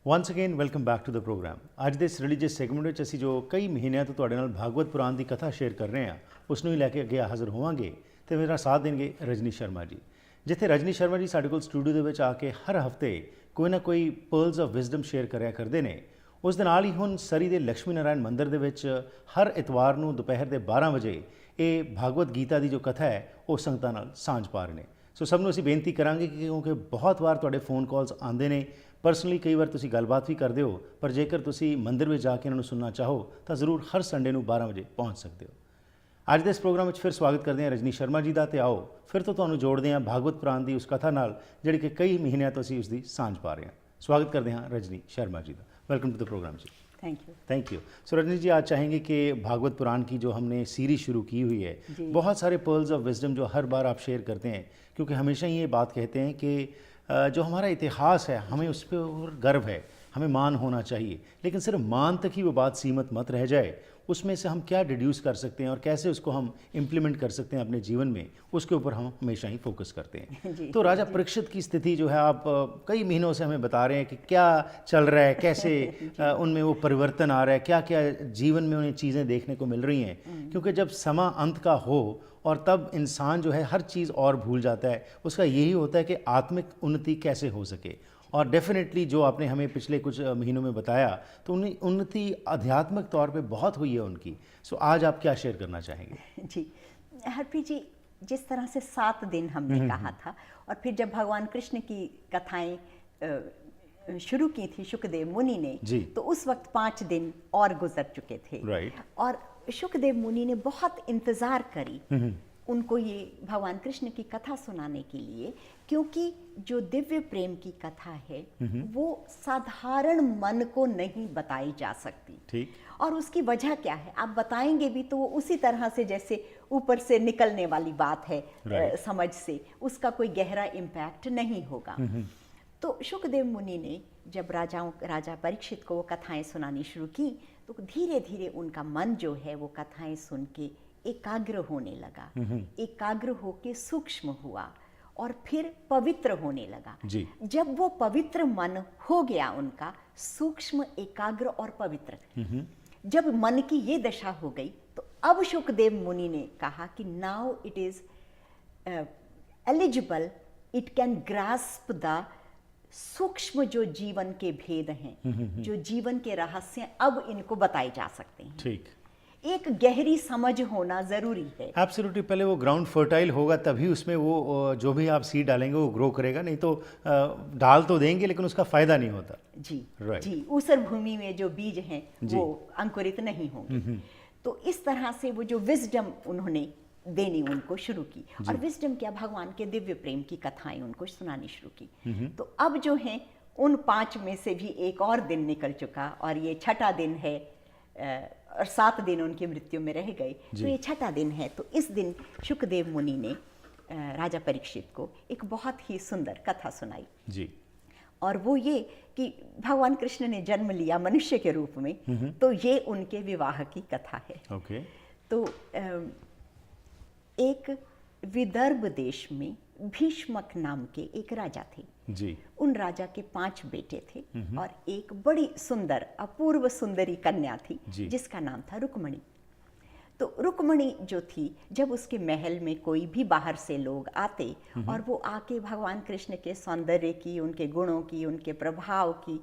Ones again welcome back to the programme. ਅੱਜ ਦੇ ਇਸ ਰਿਲੀਜੀਅਸ ਸੈਗਮੈਂਟ ਵਿੱਚ ਅਸੀਂ ਜੋ ਕਈ ਮਹੀਨਿਆਂ ਤੋਂ ਤੁਹਾਡੇ ਨਾਲ ਭਾਗਵਤ ਪੁਰਾਣ ਦੀ ਕਥਾ ਸ਼ੇਅਰ ਕਰ ਰਹੇ ਹਾਂ, ਉਸ ਨੂੰ ਹੀ ਲੈ ਕੇ ਅੱਗੇ ਹਾਜ਼ਰ ਹੋਵਾਂਗੇ ਤੇ ਮੇਰਾ ਸਾਥ ਦੇਣਗੇ ਰਜਨੀ ਸ਼ਰਮਾ ਜੀ। ਜਿੱਥੇ ਰਜਨੀ ਸ਼ਰਮਾ ਜੀ ਸਾਡੇ ਕੋਲ ਸਟੂਡੀਓ ਦੇ ਵਿੱਚ ਆ ਕੇ ਹਰ ਹਫਤੇ ਕੋਈ ਨਾ ਕੋਈ ਪਰਲਸ ਆਫ ਵਿਜ਼ਡਮ ਸ਼ੇਅਰ ਕਰਿਆ ਕਰਦੇ ਨੇ, ਉਸ ਦੇ ਨਾਲ ਹੀ ਹੁਣ ਸਰੀ ਦੇ ਲక్ష్ਮੀ ਨਾਰਾਇਣ ਮੰਦਿਰ ਦੇ ਵਿੱਚ ਹਰ ਇਤਵਾਰ ਨੂੰ ਦੁਪਹਿਰ ਦੇ 12 ਵਜੇ ਇਹ ਭਾਗਵਤ ਗੀਤਾ ਦੀ ਜੋ ਕਥਾ ਹੈ ਉਹ ਸੰਗਤਾਂ ਨਾਲ ਸਾਂਝ ਪਾ ਰਹੇ ਨੇ। ਸੋ ਸਭ ਨੂੰ ਅਸੀਂ ਬੇਨਤੀ ਕਰਾਂਗੇ ਕਿ ਕਿਉਂਕਿ ਬਹੁਤ ਵਾਰ ਤੁਹਾਡੇ ਫੋਨ ਕਾਲਸ ਆਉਂਦੇ ਨੇ, ਪਰਸਨਲੀ ਕਈ ਵਾਰ ਤੁਸੀਂ ਗੱਲਬਾਤ ਵੀ ਕਰਦੇ ਹੋ, ਪਰ ਜੇਕਰ ਤੁਸੀਂ ਮੰਦਿਰ ਵਿੱਚ ਜਾ ਕੇ ਇਹਨਾਂ ਨੂੰ ਸੁਣਨਾ ਚਾਹੋ ਤਾਂ ਜ਼ਰੂਰ ਹਰ ਸੰਡੇ ਨੂੰ 12 ਵਜੇ ਪਹੁੰਚ ਸਕਦੇ ਹੋ। ਅੱਜ ਦੇ ਇਸ ਪ੍ਰੋਗਰਾਮ ਵਿੱਚ ਫਿਰ ਸਵਾਗਤ ਕਰਦੇ ਹਾਂ ਰਜਨੀ ਸ਼ਰਮਾ ਜੀ ਦਾ, ਤੇ ਆਓ ਫਿਰ ਤੋਂ ਤੁਹਾਨੂੰ ਜੋੜਦੇ ਹਾਂ ਭਾਗਵਤ ਪੁਰਾਣ ਦੀ ਉਸ ਕਥਾ ਨਾਲ ਜਿਹੜੀ ਕਿ ਕਈ ਮਹੀਨਿਆਂ ਤੋਂ ਅਸੀਂ ਉਸ ਦੀ ਸਾਂਝ ਪਾ ਰਹੇ ਹਾਂ। स्वागत करते हैं रजनी शर्मा जी का। वेलकम टू द प्रोग्राम जी। Thank you. So Rajni ji, आज चाहेंगे कि भागवत पुराण की जो हमने सीरीज शुरू की हुई है, बहुत सारे पर्ल्स ऑफ विजडम जो हर बार आप शेयर करते हैं, क्योंकि हमेशा ये बात कहते हैं कि जो हमारा इतिहास है हमें उस पर गर्व है, हमें मान होना चाहिए, लेकिन सिर्फ मान तक ही वो बात सीमित मत रह जाए। उसमें से हम क्या डिड्यूस कर सकते हैं और कैसे उसको हम इम्प्लीमेंट कर सकते हैं अपने जीवन में, उसके ऊपर हम हमेशा ही फोकस करते हैं। तो राजा परीक्षित की स्थिति जो है, आप कई महीनों से हमें बता रहे हैं कि क्या चल रहा है, कैसे उनमें वो परिवर्तन आ रहा है, क्या क्या जीवन में उन्हें चीज़ें देखने को मिल रही हैं, क्योंकि जब समा अंत का हो और तब इंसान जो है हर चीज़ और भूल जाता है, उसका यही होता है कि आत्मिक उन्नति कैसे हो सके। और डेफिनेटली जो आपने हमें पिछले कुछ महीनों में बताया, तो उन्नति आध्यात्मिक तौर पे बहुत हुई है उनकी। सो आज आप क्या शेयर करना चाहेंगे? जी हरप्रीत जी, जिस तरह से 7 दिन हमने कहा था, और फिर जब भगवान कृष्ण की कथाएं शुरू की थी शुकदेव मुनि ने, तो उस वक्त 5 दिन और गुजर चुके थे। और शुकदेव मुनि ने बहुत इंतज़ार करी उनको ये भगवान कृष्ण की कथा सुनाने के लिए, क्योंकि जो दिव्य प्रेम की कथा है वो साधारण मन को नहीं बताई जा सकती। ठीक। और उसकी वजह क्या है आप बताएंगे भी तो वो उसी तरह से जैसे ऊपर से निकलने वाली बात है, समझ से उसका कोई गहरा इम्पैक्ट नहीं होगा। तो शुकदेव मुनि ने जब राजा परीक्षित को वो कथाएं सुनानी शुरू की, तो धीरे धीरे उनका मन जो है वो कथाएं सुन के एकाग्र होने लगा, एकाग्र होके सूक्ष्म हुआ और फिर पवित्र होने लगा। जब वो पवित्र मन हो गया उनका, सूक्ष्म, एकाग्र और पवित्र, जब मन की ये दशा हो गई, तो अब शुकदेव मुनि ने कहा कि now it is eligible, it can grasp the सूक्ष्म जो जीवन के भेद हैं, जो जीवन के रहस्य अब इनको बताए जा सकते हैं। ठीक। एक गहरी समझ होना जरूरी है। एब्सोल्युटली। पहले वो ग्राउंड फर्टाइल होगा तभी उसमें वो जो भी आप सीड डालेंगे वो ग्रो करेगा, नहीं तो डाल तो देंगे लेकिन उसका फायदा नहीं होता। जी जी, ऊसर भूमि में जो बीज हैं वो अंकुरित नहीं होंगे। तो इस तरह से वो जो विजडम उन्होंने देनी उनको शुरू की, और विजडम क्या, भगवान के दिव्य प्रेम की कथाएं उनको सुनानी शुरू की। तो अब जो है उन 5 में से भी एक और दिन निकल चुका, और ये 6ठा दिन है, और 7 दिन उनकी मृत्यु में रह गए, तो ये 6ठा दिन है। तो इस दिन शुकदेव मुनि ने राजा परीक्षित को एक बहुत ही सुंदर कथा सुनाई जी। और वो ये कि भगवान कृष्ण ने जन्म लिया मनुष्य के रूप में, तो ये उनके विवाह की कथा है। ओके। तो एक विदर्भ देश में भीष्मक नाम के एक राजा थे जी। उन राजा के 5 बेटे थे, और एक बड़ी सुंदर अपूर्व सुंदरी कन्या थी जिसका नाम था रुक्मणी। तो रुक्मणी जो थी, जब उसके महल में कोई भी बाहर से लोग आते और वो आके भगवान कृष्ण के सौंदर्य की, उनके गुणों की, उनके प्रभाव की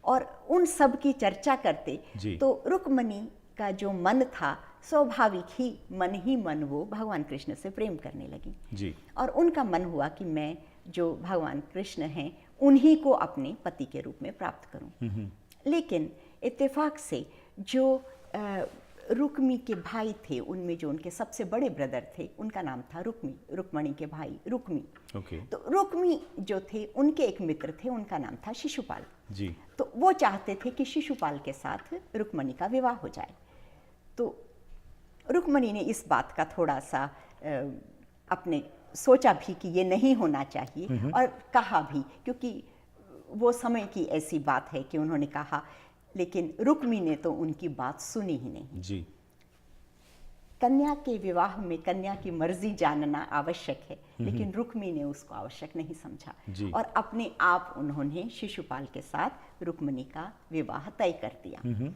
और उन सब की चर्चा करते, तो रुक्मणी का जो मन था स्वाभाविक ही मन वो भगवान कृष्ण से प्रेम करने लगी जी। और उनका मन हुआ कि मैं जो भगवान कृष्ण हैं उन्हीं को अपने पति के रूप में प्राप्त करूं। लेकिन इत्तेफाक से जो रुक्मी के भाई थे, उनमें जो उनके सबसे बड़े ब्रदर थे, उनका नाम था रुक्मणी के भाई रुक्मी। तो रुक्मी जो थे उनके एक मित्र थे, उनका नाम था शिशुपाल जी। तो वो चाहते थे कि शिशुपाल के साथ रुक्मणी का विवाह हो जाए। तो रुक्मणी ने इस बात का थोड़ा सा अपने सोचा भी कि ये नहीं होना चाहिए, और कहा भी, क्योंकि वो समय की ऐसी बात है कि उन्होंने कहा, लेकिन रुक्मी ने तो उनकी बात सुनी ही नहीं जी। कन्या के विवाह में कन्या की मर्जी जानना आवश्यक है, लेकिन रुक्मी ने उसको आवश्यक नहीं समझा और अपने आप उन्होंने शिशुपाल के साथ रुक्मिणी का विवाह तय कर दिया।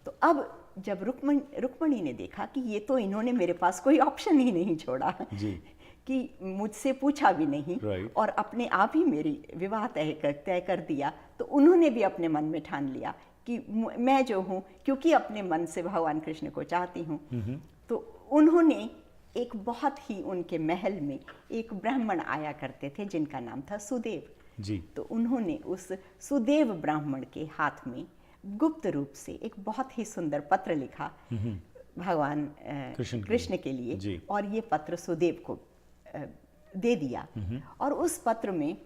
तो अब जब रुक्मिणी ने देखा कि ये तो इन्होंने मेरे पास कोई ऑप्शन ही नहीं छोड़ा कि मुझसे पूछा भी नहीं और अपने आप ही मेरी विवाह तय कर दिया, तो उन्होंने भी अपने मन में ठान लिया कि मैं जो हूँ, क्योंकि अपने मन से भगवान कृष्ण को चाहती हूँ, तो उन्होंने एक बहुत ही उनके महल में एक ब्राह्मण आया करते थे जिनका नाम था सुदेव जी। तो उन्होंने उस सुदेव ब्राह्मण के हाथ में गुप्त रूप से एक बहुत ही सुंदर पत्र लिखा भगवान कृष्ण के लिए और ये पत्र सुदेव को दे दिया। और उस पत्र में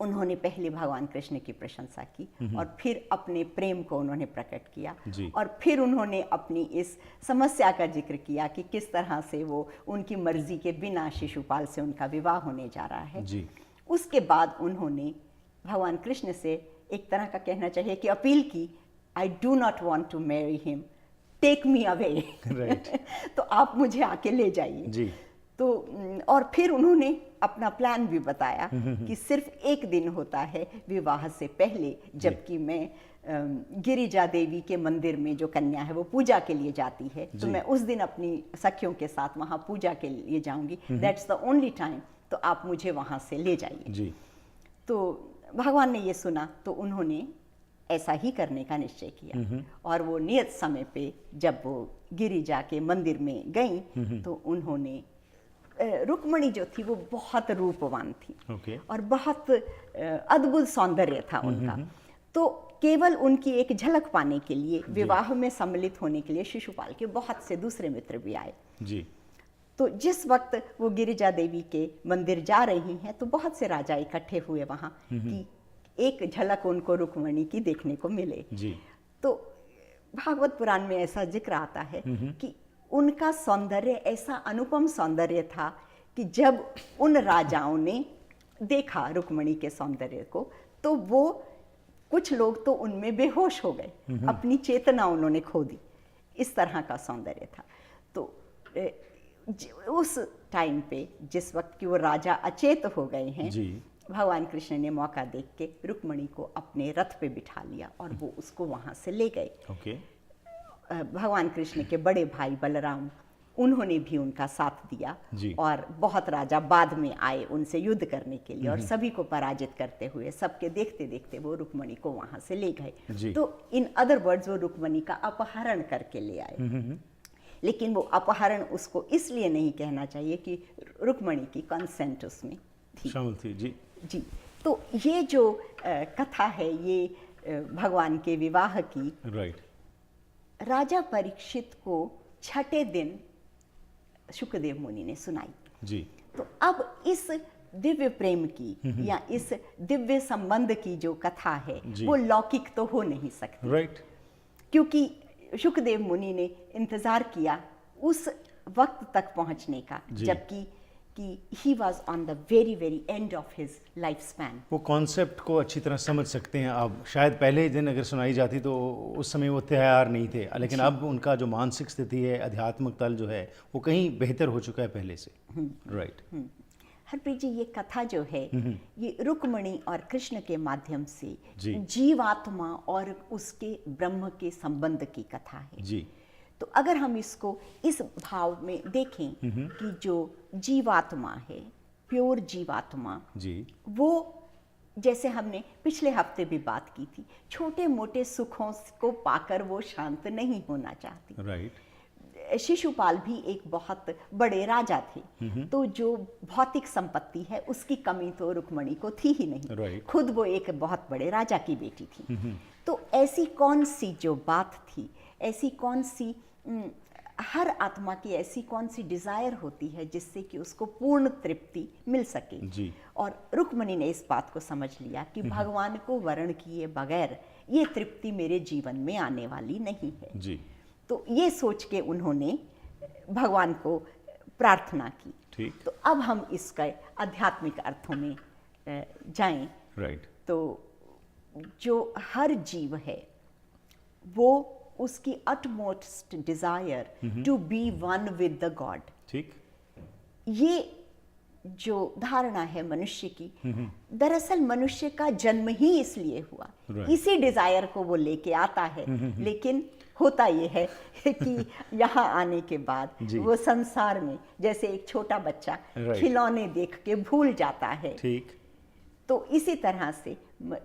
उन्होंने पहले भगवान कृष्ण की प्रशंसा की और फिर अपने प्रेम को उन्होंने प्रकट किया और फिर उन्होंने अपनी इस समस्या का जिक्र किया कि किस तरह से वो उनकी मर्जी के बिना शिशुपाल से उनका विवाह होने जा रहा है जी। उसके बाद उन्होंने भगवान कृष्ण से एक तरह का कहना चाहिए कि अपील की, I do not want to marry him, take me away, तो आप मुझे आके ले जाइए। तो और फिर उन्होंने अपना प्लान भी बताया कि सिर्फ एक दिन होता है विवाह से पहले, जबकि मैं गिरिजा देवी के मंदिर में जो कन्या है वो पूजा के लिए जाती है, तो मैं उस दिन अपनी सखियों के साथ वहाँ पूजा के लिए जाऊंगी, दैट्स द ओनली टाइम, तो आप मुझे वहाँ से ले जाइए। तो भगवान ने ये सुना तो उन्होंने ऐसा ही करने का निश्चय किया और वो नियत समय पे जब वो गिरिजा के मंदिर में गई तो उन्होंने रुक्मिणी जो थी वो बहुत रूपवान थी और बहुत अद्भुत सौंदर्य था उनका, तो केवल उनकी एक झलक पाने के लिए विवाह में सम्मिलित होने के लिए शिशुपाल के बहुत से दूसरे मित्र भी आए जी। तो जिस वक्त वो गिरिजा देवी के मंदिर जा रही हैं तो बहुत से राजा इकट्ठे हुए वहां कि एक झलक उनको रुक्मिणी की देखने को मिले जी। तो भागवत पुराण में ऐसा जिक्र आता है कि उनका सौंदर्य ऐसा अनुपम सौंदर्य था कि जब उन राजाओं ने देखा रुक्मिणी के सौंदर्य को तो वो कुछ लोग तो उनमें बेहोश हो गए, अपनी चेतना उन्होंने खो दी, इस तरह का सौंदर्य था। तो उस टाइम पे जिस वक्त कि वो राजा अचेत हो गए हैं जी। भगवान कृष्ण ने मौका देख के रुक्मिणी को अपने रथ पे बिठा लिया और वो उसको वहां से ले गए। भगवान कृष्ण के बड़े भाई बलराम उन्होंने भी उनका साथ दिया और बहुत राजा बाद में आए उनसे युद्ध करने के लिए और सभी को पराजित करते हुए सबके देखते देखते वो रुक्मिणी को वहां से ले गए। तो इन अदर वर्ड्स वो रुक्मिणी का अपहरण करके ले आए, लेकिन वो अपहरण उसको इसलिए नहीं कहना चाहिए कि रुक्मिणी की कंसेंट उसमें थी जी। जी। तो ये जो कथा है ये भगवान के विवाह की राजा परीक्षित को छठे दिन शुकदेव मुनि ने सुनाई जी। तो अब इस दिव्य प्रेम की या इस दिव्य संबंध की जो कथा है वो लौकिक तो हो नहीं सकती क्योंकि शुकदेव मुनि ने इंतजार किया उस वक्त तक पहुंचने का जबकि he was on the very end of his lifespan। वो कॉन्सेप्ट को अच्छी तरह समझ सकते हैं आप, शायद पहले दिन अगर सुनाई जाती तो उस समय वो तैयार नहीं थे, लेकिन अब उनका जो मानसिक स्थिति है, आध्यात्मिक तल जो है वो कहीं बेहतर हो चुका है पहले से। राइट। हरप्रीत जी, ये कथा जो है ये रुक्मिणी और कृष्ण के माध्यम से जीवात्मा और उसके ब्रह्म के संबंध की कथा है जी। तो अगर हम इसको इस भाव में देखें कि जो जीवात्मा है, प्योर जीवात्मा जी, वो जैसे हमने पिछले हफ्ते भी बात की थी, छोटे मोटे सुखों को पाकर वो शांत नहीं होना चाहती। राइट। शिशुपाल भी एक बहुत बड़े राजा थे, तो जो भौतिक संपत्ति है उसकी कमी तो रुक्मिणी को थी ही नहीं, खुद वो एक बहुत बड़े राजा की बेटी थी। तो ऐसी कौन सी जो बात थी, ऐसी कौन सी हर आत्मा की ऐसी कौन सी डिजायर होती है जिससे कि उसको पूर्ण तृप्ति मिल सके जी। और रुक्मिणी ने इस बात को समझ लिया कि भगवान को वर्ण किए बगैर ये तृप्ति मेरे जीवन में आने वाली नहीं है जी। तो ये सोच के उन्होंने भगवान को प्रार्थना की। ठीक। तो अब हम इसके आध्यात्मिक अर्थों में जाएं। राइट। तो जो हर जीव है वो उसकी utmost desire to be one with the God। ठीक। ये जो धारणा है मनुष्य की, दरअसल मनुष्य का जन्म ही इसलिए हुआ, इसी डिजायर को वो लेके आता है। लेकिन होता ये है कि यहाँ आने के बाद वो संसार में जैसे एक छोटा बच्चा खिलौने देख के भूल जाता है, ठीक। तो इसी तरह से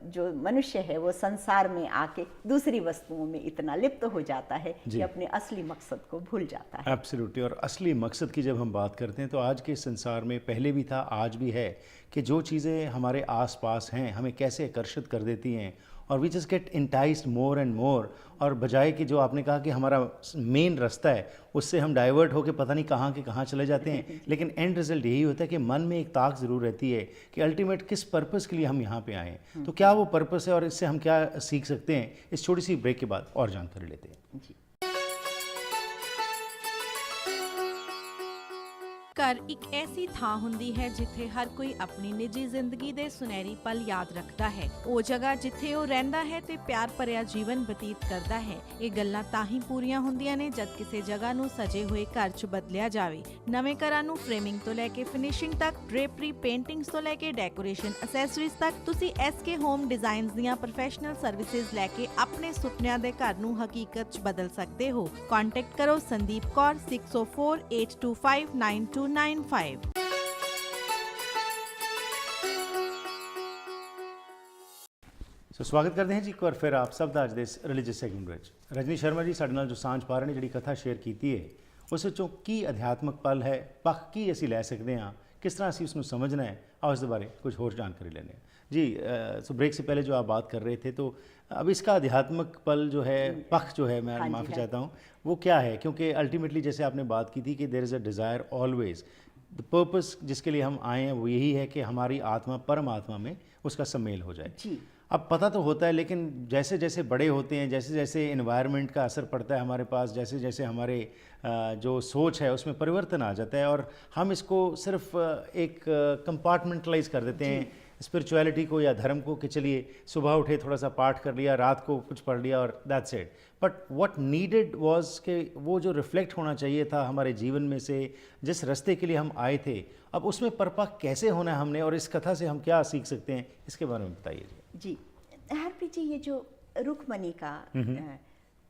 जो मनुष्य है वो संसार में आके दूसरी वस्तुओं में इतना लिप्त हो जाता है कि अपने असली मकसद को भूल जाता है। एब्सोल्युटली। और असली मकसद की जब हम बात करते हैं तो आज के संसार में, पहले भी था आज भी है, कि जो चीज़ें हमारे आसपास हैं हमें कैसे आकर्षित कर देती हैं और we just get enticed more and more, और बजाय कि जो आपने कहा कि हमारा मेन रास्ता है उससे हम डाइवर्ट होकर पता नहीं कहाँ के कहाँ चले जाते हैं। लेकिन एंड रिजल्ट यही होता है कि मन में एक ताक ज़रूर रहती है कि अल्टीमेट किस पर्पस के लिए हम यहाँ पे आए हैं, तो क्या वो पर्पस है और इससे हम क्या सीख सकते हैं। इस छोटी सी ब्रेक के बाद और जानकारी लेते हैं। जी। ਘਰ ਇੱਕ ਐਸੀ ਥਾਂ ਹੁੰਦੀ ਹੈ ਜਿੱਥੇ ਹਰ ਕੋਈ ਆਪਣੀ ਨਿੱਜੀ ਜ਼ਿੰਦਗੀ ਦੇ ਸੁਨਹਿਰੀ ਪਲ ਯਾਦ ਰੱਖਦਾ ਹੈ। ਉਹ ਜਗ੍ਹਾ ਜਿੱਥੇ ਉਹ ਰਹਿੰਦਾ ਹੈ ਤੇ ਪਿਆਰ ਭਰਿਆ ਜੀਵਨ ਬਤੀਤ ਕਰਦਾ ਹੈ। ਇਹ ਗੱਲਾਂ ਤਾਂ ਹੀ ਪੂਰੀਆਂ ਹੁੰਦੀਆਂ ਨੇ ਜਦ ਕਿਸੇ ਜਗ੍ਹਾ ਨੂੰ ਸਜੇ ਹੋਏ ਘਰ 'ਚ ਬਦਲਿਆ ਜਾਵੇ। ਨਵੇਂ ਘਰਾਂ ਨੂੰ ਫਰੇਮਿੰਗ ਤੋਂ ਲੈ ਕੇ ਫਿਨਿਸ਼ਿੰਗ ਤੱਕ, ਡ੍ਰੇਪਰੀ, ਪੇਂਟਿੰਗਸ ਤੋਂ ਲੈ ਕੇ ਡੈਕੋਰੇਸ਼ਨ ਐਸੈਸਰੀਜ਼ ਤੱਕ, ਤੁਸੀਂ SK ਹੋਮ ਡਿਜ਼ਾਈਨਸ ਦੀਆਂ ਪ੍ਰੋਫੈਸ਼ਨਲ ਸਰਵਿਸਿਜ਼ ਲੈ ਕੇ ਆਪਣੇ ਸੁਪਨਿਆਂ ਦੇ ਘਰ ਨੂੰ ਹਕੀਕਤ 'ਚ ਬਦਲ ਸਕਦੇ ਹੋ। ਕੰਟੈਕਟ ਕਰੋ ਸੰਦੀਪ ਕੌਰ 6048259295। ਸੋ ਸਵਾਗਤ ਕਰਦੇ ਹਾਂ ਜੀ ਇੱਕ ਵਾਰ ਫਿਰ ਆਪ ਸਭ ਦਾ ਅੱਜ ਦੇ ਇਸ ਰਿਲੀਜੀਅਸ ਸੈਗਮੈਂਟ ਵਿੱਚ। ਰਜਨੀ ਸ਼ਰਮਾ ਜੀ ਸਾਡੇ ਨਾਲ ਜੋ ਸਾਂਝ ਪਾ ਰਹੇ ਨੇ, ਜਿਹੜੀ ਕਥਾ ਸ਼ੇਅਰ ਕੀਤੀ ਹੈ, ਉਸ ਵਿੱਚੋਂ ਕੀ ਅਧਿਆਤਮਕ ਪਲ ਹੈ, ਪੱਖ ਕੀ ਅਸੀਂ ਲੈ ਸਕਦੇ ਹਾਂ, किस तरह से उसको समझना है, और इसके बारे कुछ और जानकारी लेने जी। सो ब्रेक से पहले जो आप बात कर रहे थे, तो अब इसका आध्यात्मिक पल जो है, पक्ष जो है, मैं माफ़ी चाहता हूँ, वो क्या है? क्योंकि अल्टीमेटली जैसे आपने बात की थी कि there is a desire always, the purpose जिसके लिए हम आए हैं वो यही है कि हमारी आत्मा परमात्मा में उसका सम्मेल हो जाए जी। अब पता तो होता है, लेकिन जैसे जैसे बड़े होते हैं, जैसे जैसे एनवायरनमेंट का असर पड़ता है हमारे पास, जैसे जैसे हमारे जो सोच है उसमें परिवर्तन आ जाता है और हम इसको सिर्फ एक कंपार्टमेंटलाइज कर देते हैं स्पिरिचुअलिटी को या धर्म को, कि चलिए सुबह उठे थोड़ा सा पाठ कर लिया, रात को कुछ पढ़ लिया और that's it. But what needed was कि वो जो रिफ्लेक्ट होना चाहिए था हमारे जीवन में से, जिस रास्ते के लिए हम आए थे, अब उसमें परिपक्व कैसे होना है हमने, और इस कथा से हम क्या सीख सकते हैं, इसके बारे में बताइए जी। हरप्रीत जी, ये जो रुक्मणी का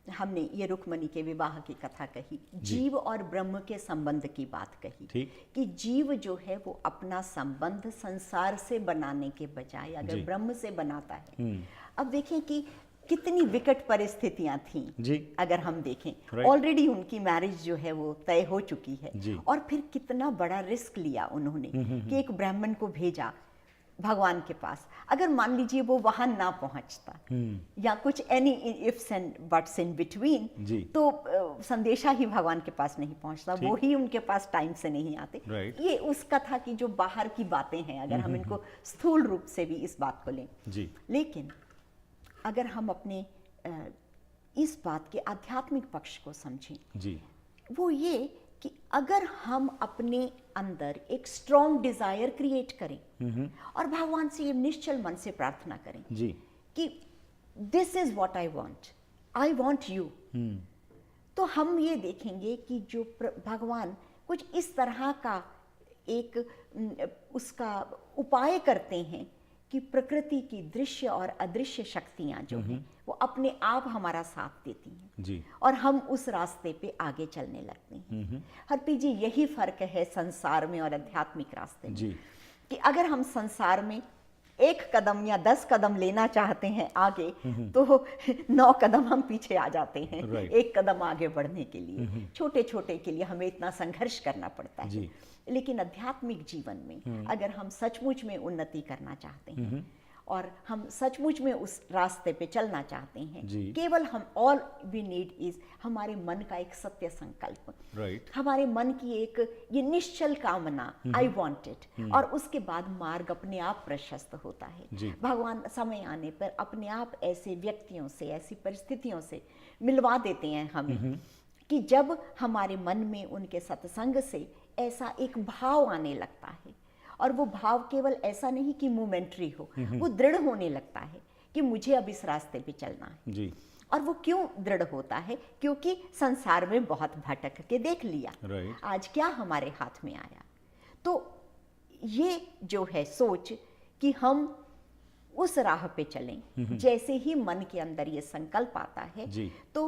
हमने ये रुक्मणी के विवाह की कथा कही, जीव और ब्रह्म के संबंध की बात कही कि जीव जो है वो अपना संबंध संसार से बनाने के बजाय अगर ब्रह्म से बनाता है। अब देखें कि कितनी विकट परिस्थितियां थीं जी। अगर हम देखें ऑलरेडी उनकी मैरिज जो है वो तय हो चुकी है, और फिर कितना बड़ा रिस्क लिया उन्होंने कि एक ब्राह्मण को भेजा भगवान के पास। अगर मान लीजिए वो वहां ना पहुंचता या कुछ any ifs and buts in between, तो संदेशा ही भगवान के पास नहीं पहुंचता, वो ही उनके पास टाइम से नहीं आते। ये उस कथा की जो बाहर की बातें हैं, अगर हम इनको स्थूल रूप से भी इस बात को लें जी। लेकिन अगर हम अपने इस बात के आध्यात्मिक पक्ष को समझें जी, वो ये कि अगर हम अपने अंदर एक स्ट्रॉन्ग डिजायर क्रिएट करें और भगवान से ये निश्चल मन से प्रार्थना करें जी कि this is what I want you, तो हम ये देखेंगे कि जो भगवान कुछ इस तरह का एक उसका उपाय करते हैं कि प्रकृति की दृश्य और अदृश्य शक्तियां जो हैं वो अपने आप हमारा साथ देती हैं जी, और हम उस रास्ते पे आगे चलने लगते हैं। हरप्रीत जी, यही फर्क है संसार में और आध्यात्मिक रास्ते में जी, कि अगर हम संसार में 1 कदम या 10 कदम लेना चाहते हैं आगे, तो 9 कदम हम पीछे आ जाते हैं 1 कदम आगे बढ़ने के लिए। छोटे छोटे के लिए हमें इतना संघर्ष करना पड़ता है। लेकिन आध्यात्मिक जीवन में अगर हम सचमुच में उन्नति करना चाहते हैं और हम सचमुच में उस रास्ते पे चलना चाहते हैं, केवल हम ऑल वी नीड इज हमारे मन का एक सत्य संकल्प, हमारे मन की एक ये निश्चल कामना, आई वांट इट, और उसके बाद मार्ग अपने आप प्रशस्त होता है। भगवान समय आने पर अपने आप ऐसे व्यक्तियों से, ऐसी परिस्थितियों से मिलवा देते हैं हमें कि जब हमारे मन में उनके सत्संग से ऐसा एक भाव आने लगता है, और वो भाव केवल ऐसा नहीं कि मोमेंटरी हो, वो दृढ़ होने लगता है कि मुझे अब इस रास्ते पे चलना है जी। और वो क्यों दृढ़ होता है? क्योंकि संसार में बहुत भटक के देख लिया, आज क्या हमारे हाथ में आया। तो ये जो है सोच कि हम उस राह पे चलें, जैसे ही मन के अंदर ये संकल्प आता है तो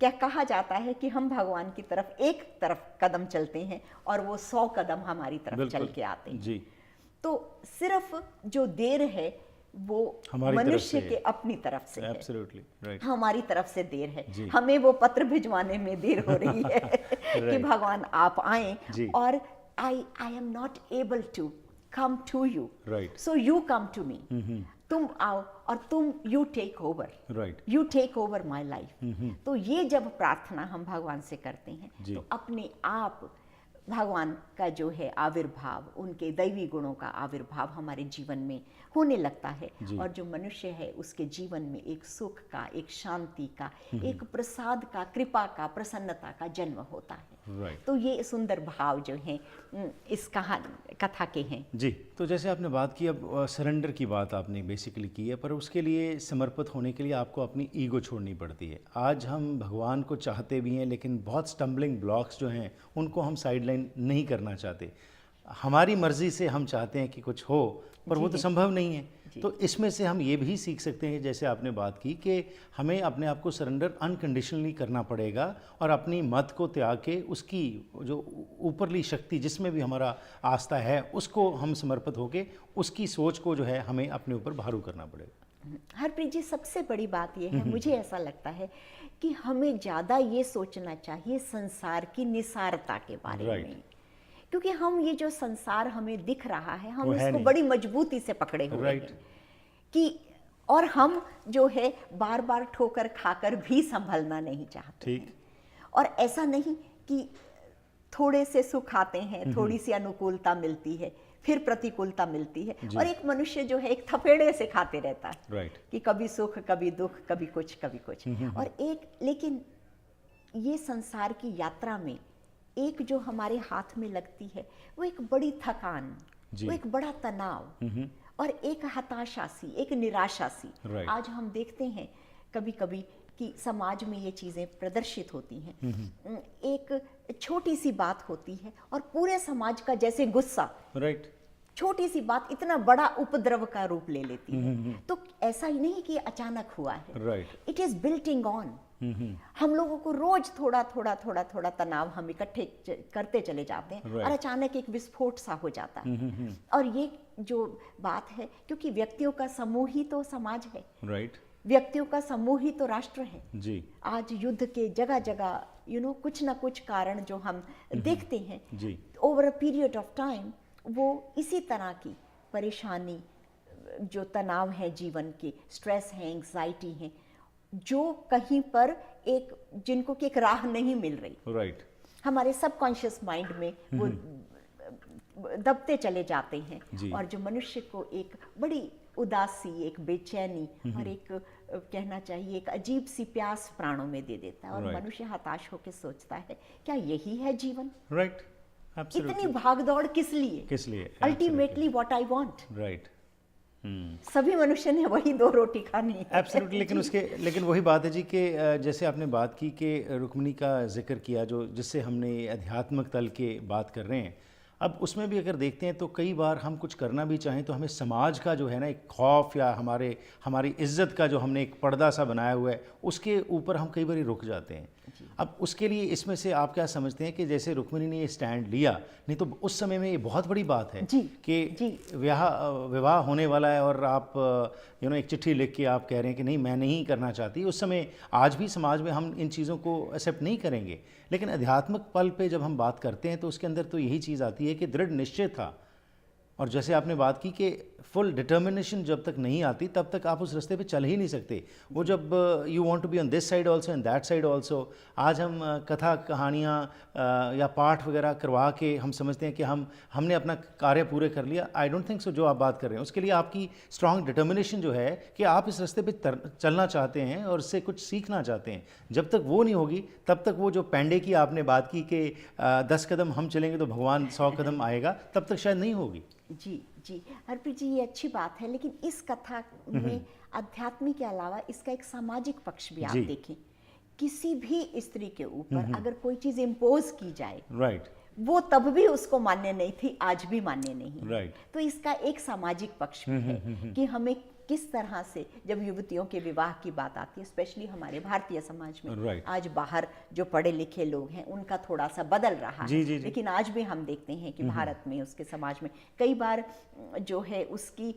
क्या कहा जाता है कि हम भगवान की तरफ एक तरफ कदम चलते हैं और वो 100 कदम हमारी तरफ चल के आते हैं। तो सिर्फ जो देर है वो मनुष्य के अपनी तरफ से है, हमारी तरफ से देर है। हमें वो पत्र भिजवाने में देर हो रही है कि भगवान आप आए, और I am not able to come to you, so you come to me, तुम आओ और तुम you take over, you take over my life। तो ये जब प्रार्थना हम भगवान से करते हैं तो अपने आप भगवान का जो है आविर्भाव, उनके दैवी गुणों का आविर्भाव हमारे जीवन में होने लगता है, और जो मनुष्य है उसके जीवन में एक सुख का, एक शांति का, एक प्रसाद का, कृपा का, प्रसन्नता का जन्म होता है। तो ये सुंदर भाव जो हैं इस कथा के हैं। जी, तो जैसे आपने बात की, अब सरेंडर की बात आपने बेसिकली की है, पर उसके लिए समर्पित होने के लिए आपको अपनी ईगो छोड़नी पड़ती है। आज हम भगवान को चाहते भी हैं, लेकिन बहुत स्टम्बलिंग ब्लॉक्स जो हैं उनको हम साइडलाइन नहीं करना चाहते। हमारी मर्जी से हम चाहते हैं कि कुछ हो, पर वो तो संभव नहीं है। तो इसमें से हम ये भी सीख सकते हैं, जैसे आपने बात की, कि हमें अपने आप को सरेंडर अनकंडीशनली करना पड़ेगा और अपनी मत को त्याग के उसकी जो ऊपरली शक्ति जिसमें भी हमारा आस्था है उसको हम समर्पित होके उसकी सोच को जो है हमें अपने ऊपर भारू करना पड़ेगा। हरप्रीत जी, सबसे बड़ी बात यह है, मुझे ऐसा लगता है कि हमें ज़्यादा ये सोचना चाहिए संसार की निसारता के बारे में, क्योंकि हम ये जो संसार हमें दिख रहा है हम इसको बड़ी मजबूती से पकड़े हुए हैं कि, और हम जो है बार बार ठोकर खाकर भी संभलना नहीं चाहते हैं। और ऐसा नहीं कि थोड़े से सुख आते हैं, थोड़ी सी अनुकूलता मिलती है, फिर प्रतिकूलता मिलती है, और एक मनुष्य जो है एक थपेड़े से खाते रहता है कि कभी सुख, कभी दुख, कभी कुछ, कभी कुछ। और लेकिन ये संसार की यात्रा में एक जो हमारे हाथ में लगती है वो एक बड़ी थकान, वो एक बड़ा तनाव और एक हताशा सी, एक निराशा सी। आज हम देखते हैं कभी कभी कि समाज में ये चीज़ें प्रदर्शित होती हैं। एक छोटी सी बात होती है और पूरे समाज का जैसे गुस्सा, छोटी सी बात इतना बड़ा उपद्रव का रूप ले लेती है। तो ऐसा ही नहीं कि अचानक हुआ है, इट इज बिल्टिंग ऑन। हम लोगों को रोज थोड़ा थोड़ा थोड़ा थोड़ा तनाव हम इकट्ठे करते चले जाते हैं और अचानक एक विस्फोट सा हो जाता है। और ये जो बात है, क्योंकि व्यक्तियों का समूह ही तो समाज है, व्यक्तियों का समूह ही तो राष्ट्र है। आज युद्ध के जगह जगह कुछ ना कुछ कारण जो हम देखते हैं over a period of time, वो इसी तरह की परेशानी, जो तनाव है जीवन के, स्ट्रेस है, एंग्जाइटी है, जो कहीं पर जिनको की एक राह नहीं मिल रही, हमारे सबकॉन्शियस माइंड में वो दबते चले जाते हैं, और जो मनुष्य को एक बड़ी उदासी, एक बेचैनी और एक कहना चाहिए एक अजीब सी प्यास प्राणों में दे देता है, और मनुष्य हताश होकर सोचता है क्या यही है जीवन? इतनी भागदौड़ किस लिए? अल्टीमेटली व्हाट आई वांट, सभी मनुष्य ने वही 2 रोटी खानी है। एब्सोल्युटली। लेकिन वही बात है जी कि जैसे आपने बात की कि रुक्मिणी का जिक्र किया, जो जिससे हमने आध्यात्मिक तल के बात कर रहे हैं, अब उसमें भी अगर देखते हैं तो कई बार हम कुछ करना भी चाहें तो हमें समाज का जो है ना एक खौफ, या हमारी इज्जत का जो हमने एक पर्दा सा बनाया हुआ है, उसके ऊपर हम कई बार रुक जाते हैं। अब उसके लिए इसमें से आप क्या समझते हैं कि जैसे रुक्मिणी ने ये स्टैंड लिया, नहीं तो उस समय में ये बहुत बड़ी बात है कि विवाह होने वाला है और आप एक चिट्ठी लिख के आप कह रहे हैं कि नहीं मैं नहीं करना चाहती। उस समय आज भी समाज में हम इन चीज़ों को एक्सेप्ट नहीं करेंगे, लेकिन आध्यात्मिक पल पे जब हम बात करते हैं तो उसके अंदर तो यही चीज़ आती है कि दृढ़ निश्चय था, और जैसे आपने बात की कि फुल डिटर्मिनेशन जब तक नहीं आती तब तक आप उस रास्ते पे चल ही नहीं सकते। वो जब you want to be on this side also and that side also, आज हम कथा कहानियाँ या पाठ वगैरह करवा के हम समझते हैं कि हमने अपना कार्य पूरे कर लिया। I don't think so. जो आप बात कर रहे हैं उसके लिए आपकी स्ट्रॉन्ग डिटर्मिनेशन जो है कि आप इस रास्ते पे चलना चाहते हैं और इससे कुछ सीखना चाहते हैं, जब तक वो नहीं होगी तब तक वो जो पैंडे की आपने बात की कि 10 कदम हम चलेंगे तो भगवान 100 कदम आएगा, तब तक शायद नहीं होगी। जी जी हरप्रीत जी, ये अच्छी बात है, लेकिन इस कथा में अध्यात्म के अलावा इसका एक सामाजिक पक्ष भी आप देखें। किसी भी स्त्री के ऊपर अगर कोई चीज इम्पोज की जाए, राइट, वो तब भी उसको मान्य नहीं थी, आज भी मान्य नहीं है। राइट, तो इसका एक सामाजिक पक्ष भी है कि हमें किस तरह से, जब युवतियों के विवाह की बात आती है, स्पेशली हमारे भारतीय समाज में, Right. आज बाहर जो पढ़े लिखे लोग हैं उनका थोड़ा सा बदल रहा जी, है, जी, जी. लेकिन आज भी हम देखते हैं कि भारत में, उसके समाज में कई बार जो है उसकी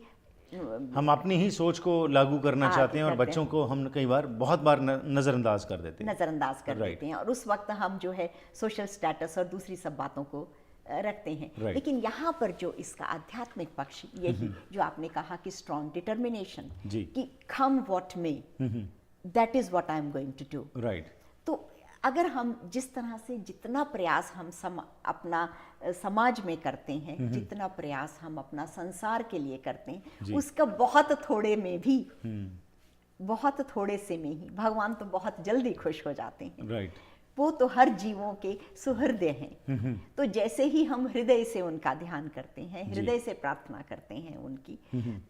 हम अपनी ही सोच को लागू करना चाहते हैं और करते बच्चों को हम कई बार बहुत बार नज़रअंदाज कर देते हैं। नज़रअंदाज कर Right. देते हैं, और उस वक्त हम जो है सोशल स्टेटस और दूसरी सब बातों को रखते हैं। Right. लेकिन यहाँ पर जो इसका आध्यात्मिक पक्ष यही जो आपने कहा कि स्ट्रॉन्ग डिटर्मिनेशन, जी। कि come what may, that is what I am going to do. Right, तो अगर हम जिस तरह से जितना प्रयास हम अपना समाज में करते हैं, जितना प्रयास हम अपना संसार के लिए करते हैं, उसका बहुत थोड़े में भी, बहुत थोड़े से में ही भगवान तो बहुत जल्दी खुश हो जाते हैं। राइट, वो तो हर जीवों के सुहृदय हैं। तो जैसे ही हम हृदय से उनका ध्यान करते हैं, हृदय से प्रार्थना करते हैं उनकी,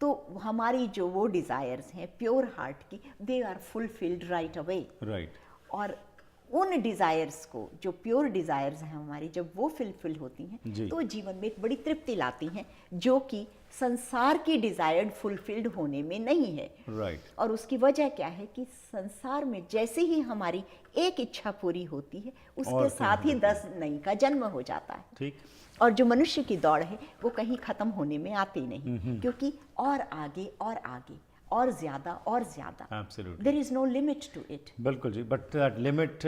तो हमारी जो वो डिजायर्स हैं प्योर हार्ट की, they are fulfilled right away. Right, और उन डिजायर्स को, जो प्योर डिजायर्स हैं हमारी, जब वो फुलफिल होती हैं तो जीवन में एक बड़ी तृप्ति लाती हैं, जो कि संसार की डिजायर्ड फुलफिल्ड होने में नहीं है। राइट, और उसकी वजह क्या है कि संसार में जैसे ही हमारी एक इच्छा पूरी होती है, उसके साथ ही 10 नई का जन्म हो जाता है। ठीक, और जो मनुष्य की दौड़ है वो कहीं खत्म होने में आती नहीं, क्योंकि और आगे और आगे और ज्यादा और ज्यादा, absolutely, there is no limit to it. बिल्कुल जी। बट दैट लिमिट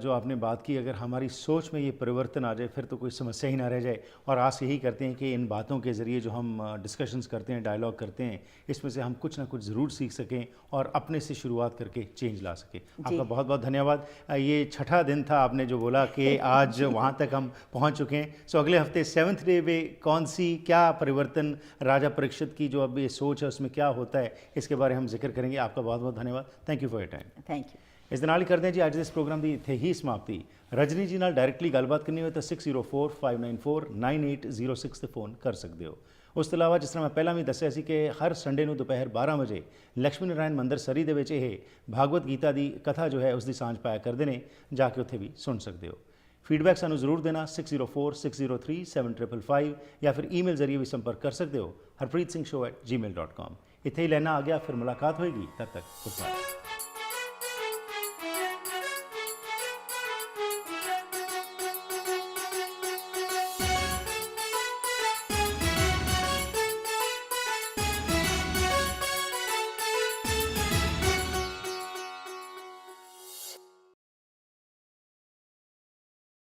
जो आपने बात की, अगर हमारी सोच में ये परिवर्तन आ जाए फिर तो कोई समस्या ही ना रह जाए। और आस यही करते हैं कि इन बातों के ज़रिए जो हम डिस्कशंस करते हैं, डायलॉग करते हैं, इसमें से हम कुछ ना कुछ ज़रूर सीख सकें और अपने से शुरुआत करके चेंज ला सकें। आपका बहुत बहुत धन्यवाद। ये छठा दिन था, आपने जो बोला कि आज वहाँ तक हम पहुँच चुके हैं। सो अगले हफ्ते 7th डे में कौन सी, क्या परिवर्तन राजा परीक्षित की जो अब ये सोच है उसमें क्या होता है, इसके बारे हम जिक्र करेंगे। आपका बहुत बहुत धन्यवाद। Thank you for your time. Thank you. ਇਸ ਦੇ ਨਾਲ ਹੀ ਕਰਦੇ ਹਾਂ ਜੀ ਅੱਜ ਦੇ ਇਸ ਪ੍ਰੋਗਰਾਮ ਦੀ ਇੱਥੇ ਹੀ ਸਮਾਪਤੀ। ਰਜਨੀ ਜੀ ਨਾਲ ਡਾਇਰੈਕਟਲੀ ਗੱਲਬਾਤ ਕਰਨੀ ਹੋਵੇ ਤਾਂ 6045949806 ਤੇ ਫੋਨ ਕਰ ਸਕਦੇ ਹੋ। ਉਸ ਤੋਂ ਇਲਾਵਾ ਜਿਸ ਤਰ੍ਹਾਂ ਮੈਂ ਪਹਿਲਾਂ ਵੀ ਦੱਸਿਆ ਸੀ ਕਿ ਹਰ ਸੰਡੇ ਨੂੰ ਦੁਪਹਿਰ 12 ਵਜੇ ਲక్ష్ਮੀ ਨਾਰਾਇਣ ਮੰਦਿਰ ਸਰੀ ਦੇ ਵਿੱਚ ਇਹ ਭਾਗਵਤ ਗੀਤਾ ਦੀ ਕਥਾ ਜੋ ਹੈ ਉਸ ਦੀ ਸਾਂਝ ਪਾਇਆ ਕਰਦੇ ਨੇ, ਜਾ ਕੇ ਉੱਥੇ ਵੀ ਸੁਣ ਸਕਦੇ ਹੋ। ਫੀਡਬੈਕ ਸਾਨੂੰ ਜ਼ਰੂਰ ਦੇਣਾ 6046037555 ਜਾਂ ਫਿਰ ਈਮੇਲ ਜ਼ਰੀਏ ਵੀ ਸੰਪਰਕ ਕਰ ਸਕਦੇ ਹੋ harpreetsingh@gmail.com। ਇੱਥੇ ਹੀ ਲੈਣਾ ਆ ਗਿਆ, ਫਿਰ ਮੁਲਾਕਾਤ ਹੋਏਗੀ। ਤਦ ਤੱਕ ਗੁੱਡ ਬਾਏ।